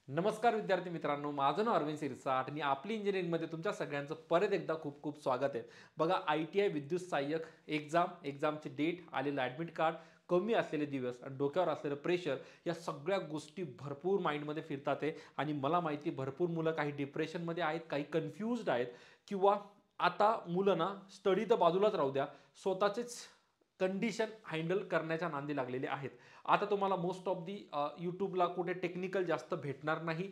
नमस्कार विद्यार्थी मित्रांनो, माझं नाव अरविंद सिरसाट आणि आपली इंजिनिअरिंगमध्ये तुमच्या सगळ्यांचं परत एकदा खूप खूप स्वागत आहे. बघा, ITI विद्युत सहाय्यक एक्झामची डेट, आलेलं ॲडमिट कार्ड, कमी असलेले दिवस आणि डोक्यावर असलेलं प्रेशर, या सगळ्या गोष्टी भरपूर माइंडमध्ये फिरतात आहे. आणि मला माहिती भरपूर मुलं काही डिप्रेशनमध्ये आहेत, काही कन्फ्युज्ड आहेत, किंवा आता मुलं ना स्टडी तर बाजूलाच राहू द्या, स्वतःचेच कंडिशन हँडल करण्याच्या नांदी लागलेले आहेत. आता तुम्हाला मोस्ट ऑफ दी यूट्यूबला कुठे टेक्निकल जास्त भेटणार नाही,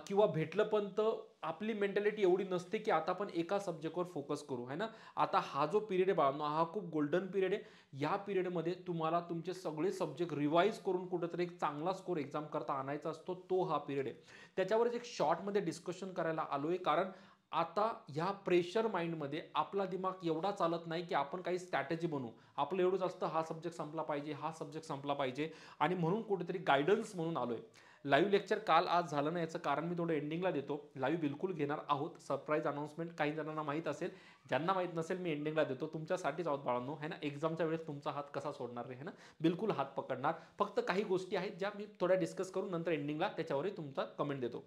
किंवा भेटलं पण तर आपली मेंटॅलिटी एवढी नसते की आता आपण एका सब्जेक्टवर फोकस करू, है ना. आता हा जो पिरियड आहे बाळांनो, हा खूप गोल्डन पिरियड आहे. या पिरियडमध्ये तुम्हाला तुमचे सगळे सब्जेक्ट रिवाईज करून कुठेतरी एक चांगला स्कोर एक्झाम करता आणायचा असतो, तो हा पिरियड आहे. त्याच्यावरच एक शॉर्टमध्ये डिस्कशन करायला आलो आहे, कारण आता ह्या प्रेशर माइंडमध्ये आपला दिमाग एवढा चालत नाही की आपण काही स्ट्रॅटेजी बनवू. आपलं एवढंच असतं, हा सब्जेक्ट संपला पाहिजे, हा सब्जेक्ट संपला पाहिजे. आणि म्हणून कुठेतरी गायडन्स म्हणून आलोय. लाईव्ह लेक्चर काल आज झालं नाही, याचं कारण मी थोडं एंडिंगला देतो. लाईव्ह बिलकुल घेणार आहोत, सरप्राईज अनाउन्समेंट काही जणांना माहीत असेल, ज्यांना माहीत नसेल मी एंडिंगला देतो. तुमच्यासाठीच आहोत बाळांनो, है ना. एक्झामच्या वेळेस तुमचा हात कसा सोडणार रे, है ना. बिलकुल हात पकडणार. फक्त काही गोष्टी आहेत ज्या मी थोड्या डिस्कस करून नंतर एंडिंगला त्याच्यावरही तुमचा कमेंट देतो.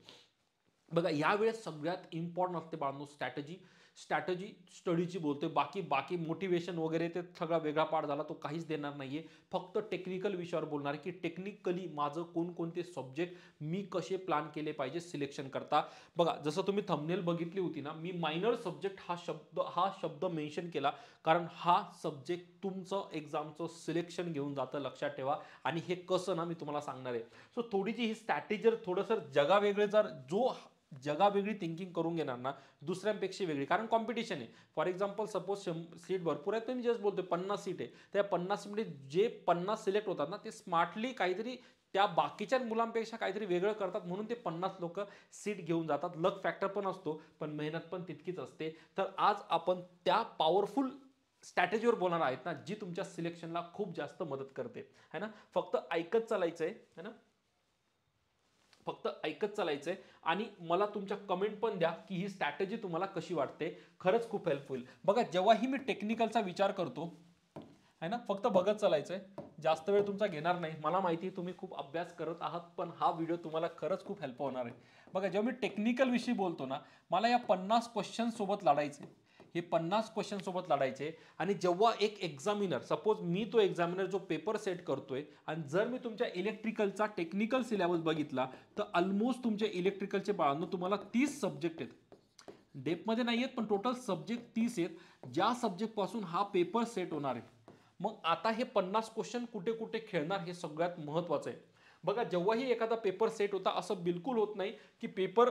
बघा, यावेळेस सगळ्यात इम्पॉर्टंट असते बाळांनो स्ट्रॅटेजी. स्ट्रॅटेजी स्टडीची बोलतोय, बाकी बाकी मोटिवेशन वगैरे ते सगळा वेगळा पार्ट झाला, तो काहीच देणार नाहीये. फक्त टेक्निकल विषयावर बोलणार की टेक्निकली माझं कोणकोणते सब्जेक्ट मी कसे प्लॅन केले पाहिजे सिलेक्शन करता. बघा, जसं तुम्ही थंबनेल बघितली होती ना, मी मायनर सब्जेक्ट हा शब्द मेन्शन केला, कारण हा सब्जेक्ट तुमचं एक्झामचं सिलेक्शन घेऊन जातं, लक्षात ठेवा. आणि हे कसं ना मी तुम्हाला सांगणार आहे. सो थोडीशी ही स्ट्रॅटेजी जर थोडंसं जगावेगळे, जर जो जगावेगळी थिंकिंग करून घेणार ना, दुसऱ्यांपेक्षा वेगळी, कारण कॉम्पिटिशन आहे. फॉर एक्झाम्पल सपोज सीट भरपूर आहे, तर मी जस्ट बोलतोय 50 सीट आहे. त्या 50 सीटमध्ये जे 50 सिलेक्ट होतात ना, ते स्मार्टली काहीतरी त्या बाकीच्या मुलांपेक्षा काहीतरी वेगळं करतात, म्हणून ते 50 लोक सीट घेऊन जातात. लक फॅक्टर पण असतो, पण मेहनत पण तितकीच असते. तर आज आपण त्या पॉवरफुल स्ट्रॅटेजीवर बोलणार आहेत ना, जी तुमच्या सिलेक्शनला खूप जास्त मदत करते, है ना. फक्त ऐकत चालायचं आहे, है ना. फक्त ऐकत चालायचंय. आणि मला तुमच्या कमेंट पण द्या की ही स्ट्रॅटेजी तुम्हाला कशी वाटते. खरंच खूप हेल्पफुल. बघा, जेव्हाही मी टेक्निकलचा विचार करतो, है ना, फक्त बघत चालायचंय. जास्त वेळ तुमचा घेणार नाही. मला माहिती आहे तुम्ही खूप अभ्यास करत आहात, पण हा व्हिडिओ तुम्हाला खरंच खूप हेल्प होणार आहे. बघा, जेव्हा मी टेक्निकल विषयी बोलतो ना, मला या 50 क्वेश्चन सोबत लढायचे. हे 50 क्वेश्चन सोबत लढायचे. आणि जेव्हा एक एक्झामिनर, सपोज मी तो एक्झामिनर जो पेपर सेट करतोय, आणि जर मी तुमच्या इलेक्ट्रिकलचा टेक्निकल सिलेबस बघितला, तर ऑलमोस्ट तुमच्या इलेक्ट्रिकलचे बाळांनो तुम्हाला 30 सब्जेक्ट आहेत. डेपमध्ये नाही आहेत, पण टोटल सब्जेक्ट 30 आहेत, ज्या सब्जेक्टपासून हा पेपर सेट होणार आहे. मग आता हे 50 क्वेश्चन कुठे कुठे खेळणार, हे सगळ्यात महत्त्वाचं आहे. बघा, जेव्हाही एखादा पेपर सेट होता, असं बिलकुल होत नाही की पेपर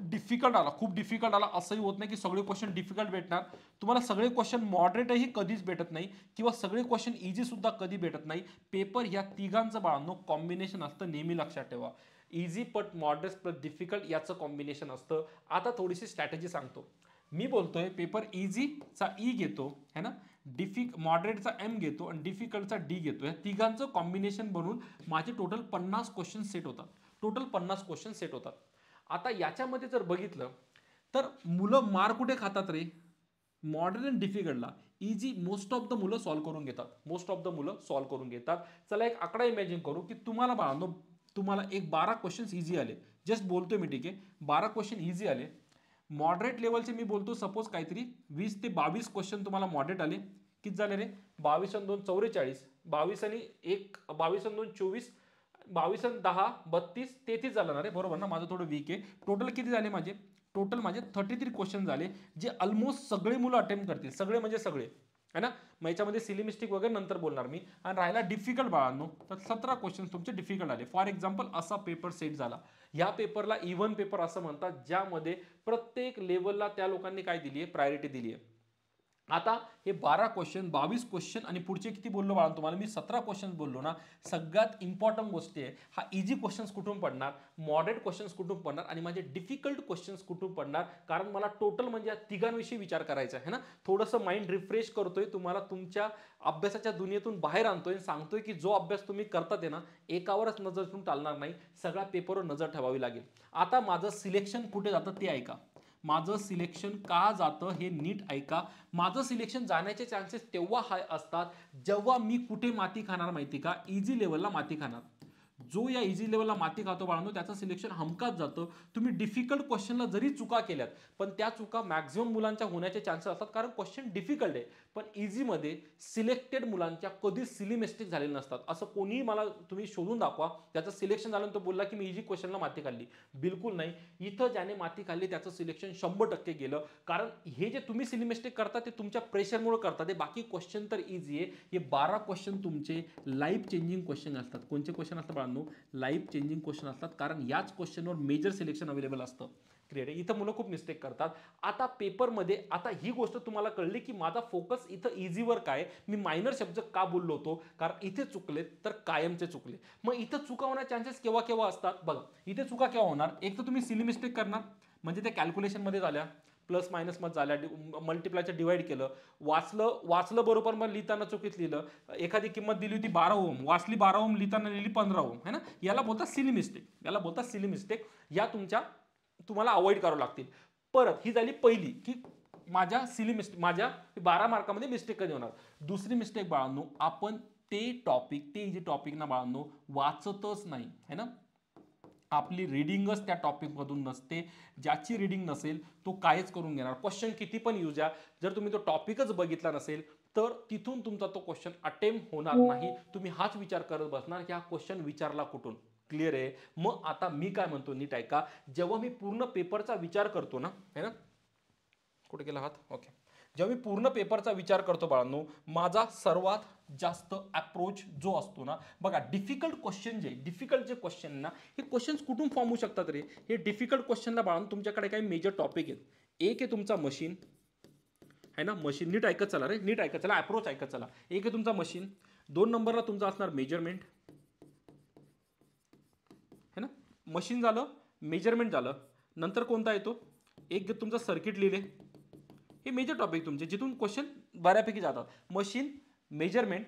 डिफिकल्ट आला, खूप डिफिकल्ट आला, असंही होत नाही की सगळे क्वेश्चन डिफिकल्ट भेटणार. तुम्हाला सगळे क्वेश्चन मॉडरेटही कधीच भेटत नाही, किंवा सगळे क्वेश्चन इझी सुद्धा कधी भेटत नाही. पेपर या तिघांचं बाळांनो कॉम्बिनेशन असतं, नेहमी लक्षात ठेवा. इझी पट मॉडरेट प्लस डिफिकल्ट याचं कॉम्बिनेशन असतं. आता थोडीशी स्ट्रॅटेजी सांगतो. मी बोलतोय पेपर इझीचा ई घेतो, है ना, मॉडरेटचा एम घेतो आणि डिफिकल्टचा डी घेतो. या तिघांचं कॉम्बिनेशन बनवून माझे टोटल 50 क्वेश्चन सेट होतात. टोटल 50 क्वेश्चन सेट होतात. आता याच्यामध्ये जर बघितलं, तर मुलं मार कुठे खातात रे, मॉडर्न आणि डिफिकल्टला. इझी मोस्ट ऑफ द मुलं सॉल्व्ह करून घेतात. मोस्ट ऑफ द मुलं सॉल्व्ह करून घेतात. चला एक आकडा इमॅजिन करू की तुम्हाला बाळांनो, तुम्हाला एक 12 क्वेश्चन्स इझी आले. जस्ट बोलतोय मी, ठीक आहे, 12 क्वेश्चन इझी आले. मॉडरेट लेवलचे मी बोलतो, सपोज काहीतरी 20 ते 22 क्वेश्चन तुम्हाला मॉडरेट आले. किती झाले रे, 22 आणि 2 44, 22 आणि 1 22 आणि 2 24, 22 आणि 10 32 33 झालं ना रे, बरोबर ना. माझं थोडं वीक आहे. टोटल किती झाले माझे, टोटल माझे 33 क्वेश्चन झाले, जे ऑलमोस्ट सगळे मुलं अटेम्प्ट करतील. सगळे म्हणजे सगळे, है ना. मग याच्यामध्ये सिली मिस्टेक वगैरे नंतर बोलणार मी. आणि राहिला डिफिकल्ट बाळांनो, तर 17 क्वेश्चन तुमचे डिफिकल्ट आले. फॉर एक्झाम्पल असा पेपर सेट झाला. या पेपरला इव्हन पेपर असं म्हणतात, ज्यामध्ये प्रत्येक लेवलला त्या लोकांनी काय दिली आहे, प्रायोरिटी दिली आहे. आता हे 12 क्वेश्चन, 22 क्वेश्चन आणि पुढचे किती बोललो बाळा तुम्हाला मी, 17 क्वेश्चन बोललो ना. सगळ्यात इम्पॉर्टंट गोष्टी आहे, हा इझी क्वेश्चन्स कुठून पडणार, मॉडरेट क्वेश्चन्स कुठून पडणार, आणि माझे डिफिकल्ट क्वेश्चन्स कुठून पडणार. कारण मला टोटल म्हणजे या तिघांविषयी विचार करायचा आहे ना. थोडंसं माइंड रिफ्रेश करतोय, तुम्हाला तुमच्या अभ्यासाच्या दुनियेतून बाहेर आणतोय, सांगतोय की जो अभ्यास तुम्ही करतात आहे ना, एकावरच नजर ठेवून चालणार नाही, सगळ्या पेपरवर नजर ठेवावी लागेल. आता माझं सिलेक्शन कुठे जातं ते ऐका. माझं सिलेक्शन का जातं हे नीट ऐका. माझं सिलेक्शन जाण्याचे चान्सेस तेव्हा हाय असतात, जेव्हा मी कुठे माती खाणार माहिती का, इझी लेवलला माती खाणार. जो या इझी लेवलला माती खातो बाळांनो त्याचं सिलेक्शन हमखास जातं. तुम्ही डिफिकल्ट क्वेश्चनला जरी चुका केल्यात पण त्या चुका मॅक्झिमम मुलांच्या होण्याचे चान्सेस असतात, कारण क्वेश्चन डिफिकल्ट आहे. पण इझीमध्ये सिलेक्टेड मुलांच्या कधीच सिली मिस्टेक झालेले नसतात. असं कोणीही मला तुम्ही शोधून दाखवा त्याचं सिलेक्शन झालं तो बोलला की मी इझी क्वेश्चनला माती खाल्ली. बिलकुल नाही. इथं ज्याने माती खाल्ली त्याचं सिलेक्शन 100% गेलं. कारण हे जे तुम्ही सिली मिस्टेक करता ते तुमच्या प्रेशरमुळे करता. ते बाकी क्वेश्चन तर इझी आहे. हे 12 क्वेश्चन तुमचे लाईफ चेंजिंग क्वेश्चन असतात. कोणते क्वेश्चन असतात बाळांनो? लाईफ चेंजिंग क्वेश्चन असतात, कारण याच क्वेश्चनवर मेजर सिलेक्शन अवेलेबल असतं. क्लिअर आहे. इथं मुलं खूप मिस्टेक करतात. आता पेपरमध्ये आता ही गोष्ट तुम्हाला कळली की माझा फोकस इथं इझीवर काय, मी मायनर शब्द का बोललो होतो, कारण इथे चुकले तर कायमचे चुकले. मग इथं चुका होण्याचे चान्सेस केव्हा केव्हा असतात बघा. इथे चुका केव्हा होणार? एक तर तुम्ही सिली मिस्टेक करणार, म्हणजे ते कॅल्क्युलेशनमध्ये झाल्या, प्लस मायनस मध्ये झाल्या, मल्टिप्लायचं डिवाइड केलं, वाचलं बरोबर मग लिहिताना चुकीत लिहिलं. एखादी किंमत दिली होती 12 ओम, वाचली 12 ओम, लिहिताना लिहिली 15 ओम, है ना. याला बोलतात सिली मिस्टेक. या तुम्हाला अवॉइड करावं लागतील. परत ही झाली पहिली की माझ्या 12 मार्कामध्ये मिस्टेक कधी होणार. दुसरी मिस्टेक बाळांनो, आपण ते इझी टॉपिक ना बाळांनो वाचतच नाही, है ना. आपली रीडिंगच त्या टॉपिकमधून नसते. ज्याची रीडिंग नसेल तो कायच करून घेणार. क्वेश्चन किती पण यूज द्या, जर तुम्ही तो टॉपिकच बघितला नसेल तर तिथून तुमचा तो क्वेश्चन अटेम्प्ट होणार नाही. तुम्ही हाच विचार करत बसणार की हा क्वेश्चन विचारला कुठून. क्लिअर आहे. मग आता मी काय म्हणतो नीट ऐका. जेव्हा मी पूर्ण पेपरचा विचार करतो ना, है ना, कुठे गेला हात, ओके. जेव्हा मी पूर्ण पेपरचा विचार करतो बाळांनो, माझा सर्वात जास्त अप्रोच जो असतो ना बघा, डिफिकल्ट जे क्वेश्चन ना, हे क्वेश्चन्स कुठून फॉर्म होऊ शकतात रे. हे डिफिकल्ट क्वेश्चनला बाळांनो तुमच्याकडे काही मेजर टॉपिक आहेत. एक आहे तुमचा मशीन, है ना, मशीन. नीट ऐकत चला अप्रोच ऐकत चला. एक आहे तुमचा मशीन, 2 नंबरला तुमचा असणार मेजरमेंट, है ना. मशीन झालं, मेजरमेंट झालं, नंतर कोणता येतो, एक तुमचं सर्किट लिहिले. हे मेजर टॉपिक तुमचे जिथून क्वेश्चन बऱ्यापैकी जातात. मशीन, मेजरमेंट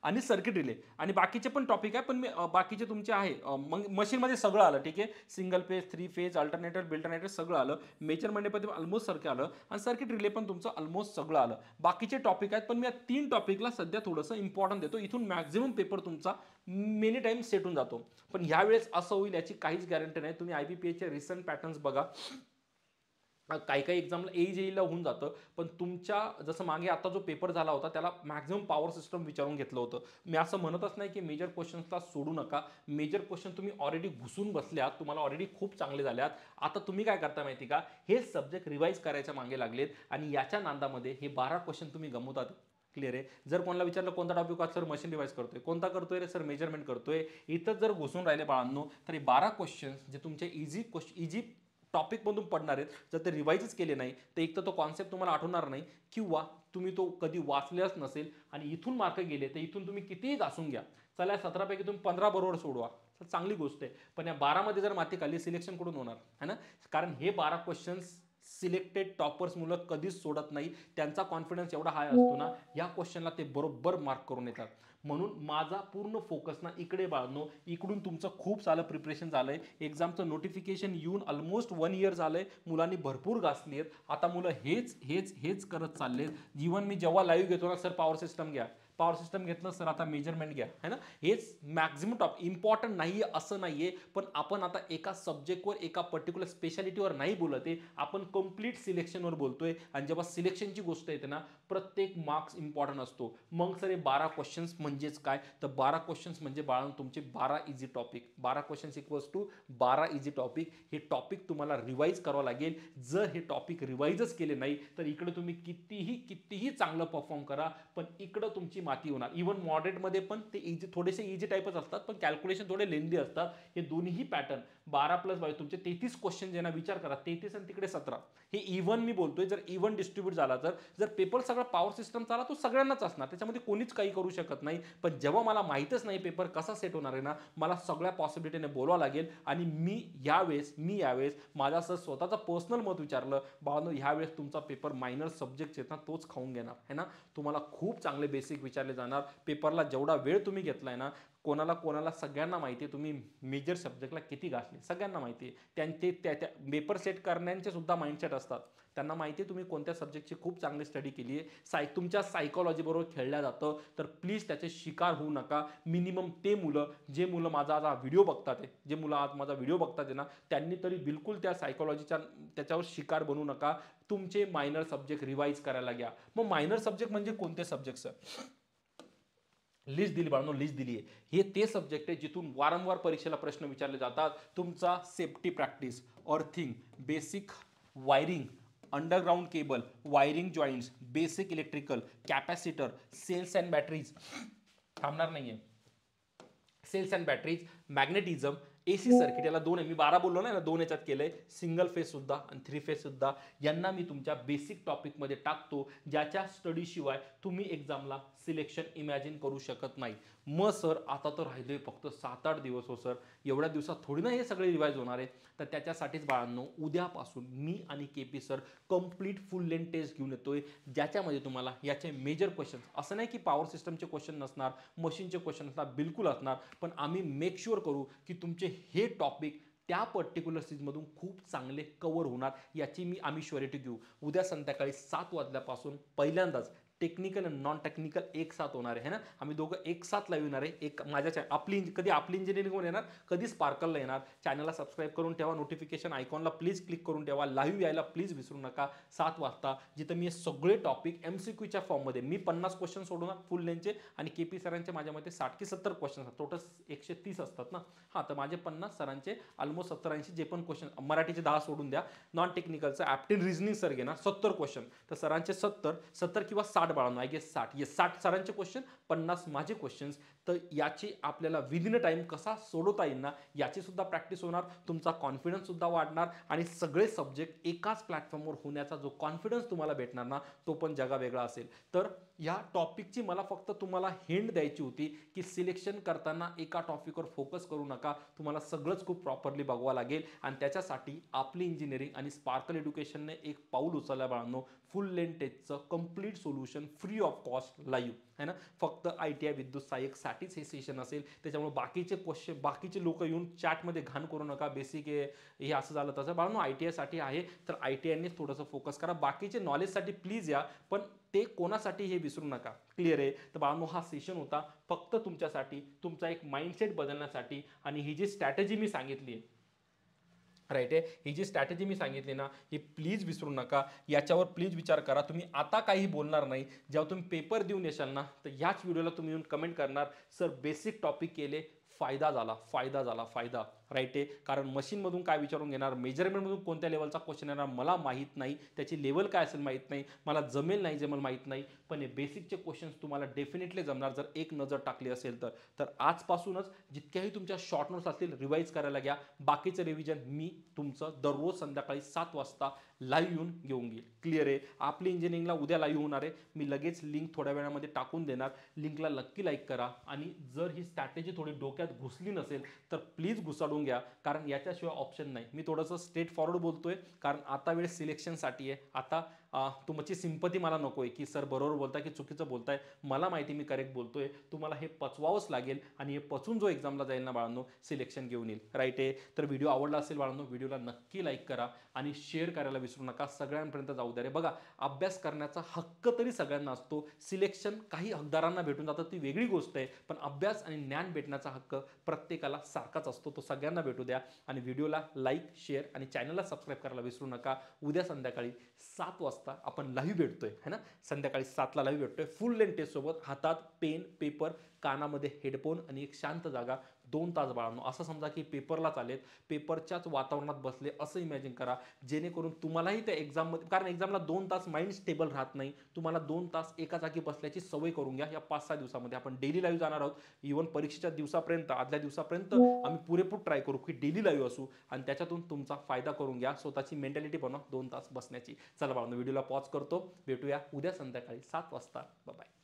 आणि सर्किट रिले, आणि बाकीचे पण टॉपिक आहे, पण मी बाकीचे तुमचे आहे. मग मशीनमध्ये सगळं आलं, ठीक आहे. सिंगल फेज, 3 फेज, अल्टरनेटर, बिल्टरनेटर सगळं आलं. मेजरमेंटमध्ये ऑलमोस्ट सारखं आलं, आणि सर्किट रिले पण तुमचं ऑलमोस्ट सगळं आलं. बाकीचे टॉपिक आहेत, पण मी या 3 टॉपिकला सध्या थोडंसं इम्पॉर्टन्ट देतो. इथून मॅक्झिमम पेपर तुमचा मेनी टाइम सेट होऊन जातो. पण ह्यावेळेस असं होईल याची काहीच गॅरंटी नाही. तुम्ही IBPSचे रिसेंट पॅटर्न्स बघा. काही एक्झामला AJEला होऊन जातं, पण तुमच्या जसं मागे आता जो पेपर झाला होता त्याला मॅक्झिमम पॉवर सिस्टम विचारून घेतलं होतं. मी असं म्हणतच नाही की मेजर क्वेश्चन्सला सोडू नका. मेजर क्वेश्चन तुम्ही ऑलरेडी घुसून बसल्यात, तुम्हाला ऑलरेडी खूप चांगले झाल्यात. आता तुम्ही काय करता माहिती का, हे सब्जेक्ट रिवाईज करायच्या मागे लागलेत, आणि याच्या नांदामध्ये हे 12 क्वेश्चन तुम्ही गमवतात. क्लिअर आहे. जर कोणाला विचारलं कोणता टॉपिक सर मशीन रिवाईज करतोय, कोणता करतोय रे सर मेजरमेंट करतोय, इथं जर घुसून राहिले बाळांनो तर हे 12 क्वेश्चन्स जे तुमचे इझी टॉपिकमधून पडणार आहेत, जर ते रिवाईजच केले नाही तर एक तर तो कॉन्सेप्ट तुम्हाला आठवणार नाही, किंवा तुम्ही तो कधी वाचलेच नसेल, आणि इथून मार्क गेले तर इथून तुम्ही कितीही घासून घ्या, चला 17 पैकी तुम्ही 15 बरोबर सोडवा, तर चांगली गोष्ट आहे. पण या 12 मध्ये जर माती खाल्ली, सिलेक्शन कुठून होणार, है ना. कारण हे 12 क्वेश्चन्स सिलेक्टेड टॉपर्स मुलं कधीच सोडत नाही. त्यांचा कॉन्फिडन्स एवढा हाय असतो ना, या क्वेश्चनला ते बरोबर मार्क करून येतात. म्हणून माझा पूर्ण फोकस ना इकडे बाळनो, इकडून तुमचं खूप सारं प्रिपरेशन झालंय. एक्झामचं नोटिफिकेशन येऊन ऑलमोस्ट 1 इयर झालंय. मुलांनी भरपूर घासली आहेत. आता मुलं हेच करत चाललेत. इव्हन मी जेव्हा लाईव्ह घेतो ना, सर पॉवर सिस्टम घ्या, पॉवर सिस्टम घेतलं सर, आता मेजरमेंट घ्या, है ना. हेच मॅक्झिमम टॉपिक इम्पॉर्टंट नाहीये असं नाहीये, पण आपण आता एका सब्जेक्टवर, एका पर्टिक्युलर स्पेशालिटीवर नाही बोलत आहे, आपण कम्प्लीट सिलेक्शनवर बोलतोय. आणि जेव्हा सिलेक्शनची गोष्ट येते ना, प्रत्येक मार्क्स इम्पॉर्टंट असतो. मग सर हे 12 क्वेश्चन्स म्हणजेच काय, तर 12 क्वेश्चन्स म्हणजे बाळांनो तुमचे 12 easy topic. 12 questions equals to 12 easy topic. हे टॉपिक तुम्हाला रिवाईज करावं लागेल. जर हे टॉपिक रिवाईजच केले नाही तर इकडे तुम्ही कितीही चांगलं परफॉर्म करा, पण इकडं तुमची माती होणार. इव्हन मॉडरेटमध्ये पण ते थोडेसे इझी टाईपच असतात, पण कॅल्क्युलेशन थोडे लेंदी असतात. हे दोन्ही पॅटर्न 12+22 तुमचे 33 क्वेश्चन ज्यांना विचार करा, 33 आणि तिकडे 17, हे इव्हन मी बोलतोय. जर इव्हन डिस्ट्रीब्यूट झाला, जर पेपर सगळा पॉवर सिस्टमचा आला, तो सगळ्यांनाच असणार, त्याच्यामध्ये कोणीच काही करू शकत नाही. पण जेव्हा मला माहीतच नाही पेपर कसा सेट होणार आहे ना, मला सगळ्या पॉसिबिलिटीने बोलावं लागेल. आणि मी यावेळेस माझा असं स्वतःचं पर्सनल मत विचारलं, बाळांनो ह्यावेळेस तुमचा पेपर मायनर सब्जेक्ट आहेत ना तोच खाऊन घेणार, है ना. तुम्हाला खूप चांगले बेसिक विचारले जाणार. पेपरला जेवढा वेळ तुम्ही घेतलाय ना, कोणाला कोणाला सगळ्यांना माहिती आहे तुम्ही मेजर सब्जेक्टला किती घासले, सगळ्यांना माहिती आहे. त्यांचे त्या पेपर सेट करण्याचे सुद्धा माइंडसेट असतात. त्यांना माहिती आहे तुम्ही कोणत्या सब्जेक्टची खूप चांगली स्टडी केली आहे. तुमच्या सायकोलॉजी बरोबर खेळल्या जातं. तर प्लीज त्याचे शिकार होऊ नका. मिनिमम ते मुलं, जे मुलं माझा आज व्हिडिओ बघतात आहे, जे मुलं आज माझा व्हिडिओ बघतात आहे ना, त्यांनी तरी बिलकुल त्या सायकोलॉजीच्या त्याच्यावर शिकार बनू नका. तुमचे मायनर सब्जेक्ट रिवाईज करायला घ्या. मग मायनर सब्जेक्ट म्हणजे कोणते सब्जेक्ट सर? लिस्ट दिली बाळांनो, लिस्ट दिली आहे. हे ते सब्जेक्ट आहे जिथून वारंवार परीक्षेला प्रश्न विचारले जातात. तुमचा safety practice, earthing, basic wiring, underground cable, wiring joints, basic electrical, capacitor, cells and batteries, थांबणार नाहीये, cells and batteries, magnetism, AC circuit, याला 2 आहे, मी 12 बोललो ना, 2 याच्यात केलंय. सिंगल फेज सुद्धा आणि 3 फेज सुद्धा, यांना मी तुमच्या बेसिक टॉपिकमध्ये टाकतो, ज्याच्या स्टडीशिवाय तुम्ही एक्झामला सिलेक्शन इमॅजिन करू शकत नाही. मग सर आता तर राहिले फक्त 7-8 दिवस हो सर, एवढ्या दिवसात थोडी ना हे सगळे रिवाईज होणार आहे. तर त्याच्यासाठीच बाळांनो, उद्यापासून मी आणि KP sir complete full length test घेऊन येतोय, ज्याच्यामध्ये तुम्हाला याचे मेजर क्वेश्चन, असं नाही की पॉवर सिस्टमचे क्वेश्चन नसणार, मशीनचे क्वेश्चन नसणार, बिलकुल असणार, पण आम्ही मेक शुअर करू की तुमचे हे टॉपिक त्या पर्टिक्युलर सीजमधून खूप चांगले कव्हर होणार, याची आम्ही श्युरिटी घेऊ. उद्या संध्याकाळी 7 वाजल्यापासून पहिल्यांदाच टेक्निकल आणि नॉन टेक्निकल एक साथ होणार आहे ना. आम्ही दोघं एक साथ लाईव्ह येणार आहे. एक माझ्या कधी आपली इंजिनिअरिंग होऊन येणार, कधी स्पार्कलला येणार. चॅनलला सबस्क्राईब करून ठेवा, नोटिफिकेशन आयकॉनला प्लीज क्लिक करून ठेवा. लाईव्ह यायला प्लीज विसरू नका 7 वाजता, जिथं मी सगळे टॉपिक MCQच्या फॉर्ममध्ये मी 50 क्वेश्चन सोडवणार फुल लेंथचे, आणि केपी सरांचे माझ्यामध्ये 60 की 70 क्वेश्चन असतात, टोटल 130 असतात ना. हां, तर माझे 50, सरांचे ऑलमोस्ट 70-80 जे पण क्वेश्चन, मराठीचे 10 सोडून द्या, नॉन टेक्निकलचं ॲप्टिन रिझनिंग सर घेणार 70 क्वेश्चन, तर सरांचे 70 किंवा 60 बाळांनो, आय गेस 60, ये 60 सरांचे क्वेश्चन, 50 माझे क्वेश्चन्स. तर याची आपल्याला विदिन अ टाइम कसा सोडवता येईल ना, याची सुद्धा प्रॅक्टिस होणार, तुमचा कॉन्फिडन्स सुद्धा वाढणार, आणि सगळे सब्जेक्ट एकाच प्लॅटफॉर्मवर होण्याचा जो कॉन्फिडन्स तुम्हाला भेटणार ना, तो पण जगावेगळा असेल. तर या टॉपिकची मला फक्त तुम्हाला हिंट द्यायची होती की सिलेक्शन करताना एका टॉपिकवर फोकस करू नका, तुम्हाला सगळंच खूप प्रॉपरली बघावं लागेल. आणि त्याच्यासाठी आपली इंजिनिअरिंग आणि स्पार्कल एज्युकेशनने एक पाऊल उचललं बाळांनो, फुल लेंथ टेस्टचं complete solution free of cost live आहे ना. फक्त ITI विद्युत सहाय्यकसाठीच हे सेशन असेल, त्याच्यामुळे बाकीचे क्वेश्चन, बाकीचे लोक येऊन चॅटमध्ये घाण करू नका, बेसिक हे असं झालं तसं. बाळांनो, ITI साठी आहे, तर ITIनेच थोडंसं फोकस करा. बाकीचे नॉलेजसाठी प्लीज या, पण ते कोणासाठी हे विसरू नका. क्लिअर आहे? तर बाळांनो, हा सेशन होता फक्त तुमच्यासाठी, तुमचा एक माइंडसेट बदलण्यासाठी. आणि ही जी स्ट्रॅटेजी मी सांगितली आहे, राईट आहे, ही जी स्ट्रॅटेजी मी सांगितली ना, ही प्लीज विसरू नका. याच्यावर प्लीज विचार करा. तुम्ही आता काही बोलणार नाही, जेव्हा तुम्ही पेपर देऊन येशाल ना, तर ह्याच व्हिडिओला तुम्ही येऊन कमेंट करणार, सर बेसिक टॉपिक केले, फायदा झाला, फायदा झाला, फायदा. राईट आहे, कारण मशीनमधून काय विचारून घेणार, मेजरमेंटमधून कोणत्या लेवलचा क्वेश्चन येणार मला माहीत नाही, त्याची लेवल काय असेल माहीत नाही, मला जमेल नाही जमेल माहीत नाही, पण हे बेसिकचे क्वेश्चन्स तुम्हाला डेफिनेटली जमणार जर एक नजर टाकली असेल तर. तर आजपासूनच जितक्याही तुमच्या शॉर्ट नोट्स असतील रिवाईज करायला घ्या. बाकीचं रिव्हिजन मी तुमचं दररोज संध्याकाळी 7 वाजता लाईव्ह येऊन घेऊन घेईल. क्लिअर आहे? आपली इंजिनिअरिंगला उद्या लाईव्ह होणार आहे, मी लगेच लिंक थोड्या वेळामध्ये टाकून देणार. लिंकला नक्की लाईक करा. आणि जर ही स्ट्रॅटेजी थोडी डोक्यात घुसली नसेल तर प्लीज घुसाडून घ्या, कारण याच्याशिवाय ऑप्शन नाही. मी थोडंसं स्ट्रेट फॉरवर्ड बोलतोय, कारण आता वेळ सिलेक्शनसाठी आहे. आता तुमची सिंपती मला नको आहे की सर बरोबर बोलताय की चुकीचं बोलताय. मला माहिती मी करेक्ट बोलतोय, तुम्हाला हे पचवावंच लागेल, आणि हे पचून जो एक्झामला जाईल ना बाळांनो, सिलेक्शन घेऊन येईल. राईट आहे? तर व्हिडिओ आवडला असेल बाळांनो, व्हिडिओला नक्की लाईक करा आणि शेअर करायला विसरू नका. सगळ्यांपर्यंत जाऊ द्या रे. बघा, अभ्यास करण्याचा हक्क तरी सगळ्यांना असतो, सिलेक्शन काही हकदारांना भेटून जातं, ती वेगळी गोष्ट आहे, पण अभ्यास आणि ज्ञान भेटण्याचा हक्क प्रत्येकाला सारखाच असतो, तो सगळ्यांना भेटू द्या. आणि व्हिडिओला लाईक, शेअर आणि चॅनलला सबस्क्राईब करायला विसरू नका. उद्या संध्याकाळी 7 वाजता आपण लाईव्ह भेटतोय है ना, संध्याकाळी 7ला लाईव्ह भेटतोय फुल लेंथ टेस्ट सोबत. हातात पेन, पेपर, कानामध्ये हेडफोन आणि एक शांत जागा. 2 तास बाळांनो, असं समजा की पेपरला चालेल, पेपरच्याच वातावरणात बसले असं इमॅजिन करा, जेणेकरून तुम्हालाही त्या एक्झाममध्ये, कारण एक्झामला 2 तास माइंड स्टेबल राहत नाही, तुम्हाला 2 तास एका जागी बसल्याची सवय करून घ्या. या 5-6 दिवसामध्ये आपण डेली लाईव्ह जाणार आहोत. इव्हन परीक्षेच्या दिवसापर्यंत, आदल्या दिवसापर्यंत आम्ही पुरेपूर ट्राय करू की डेली लाईव्ह असू, आणि त्याच्यातून तुमचा फायदा करून घ्या. स्वतःची मेंटॅलिटी बनवा 2 तास बसण्याची. चला बाळांनो, व्हिडिओला पॉज करतो. भेटूया उद्या संध्याकाळी 7 वाजता. बाय.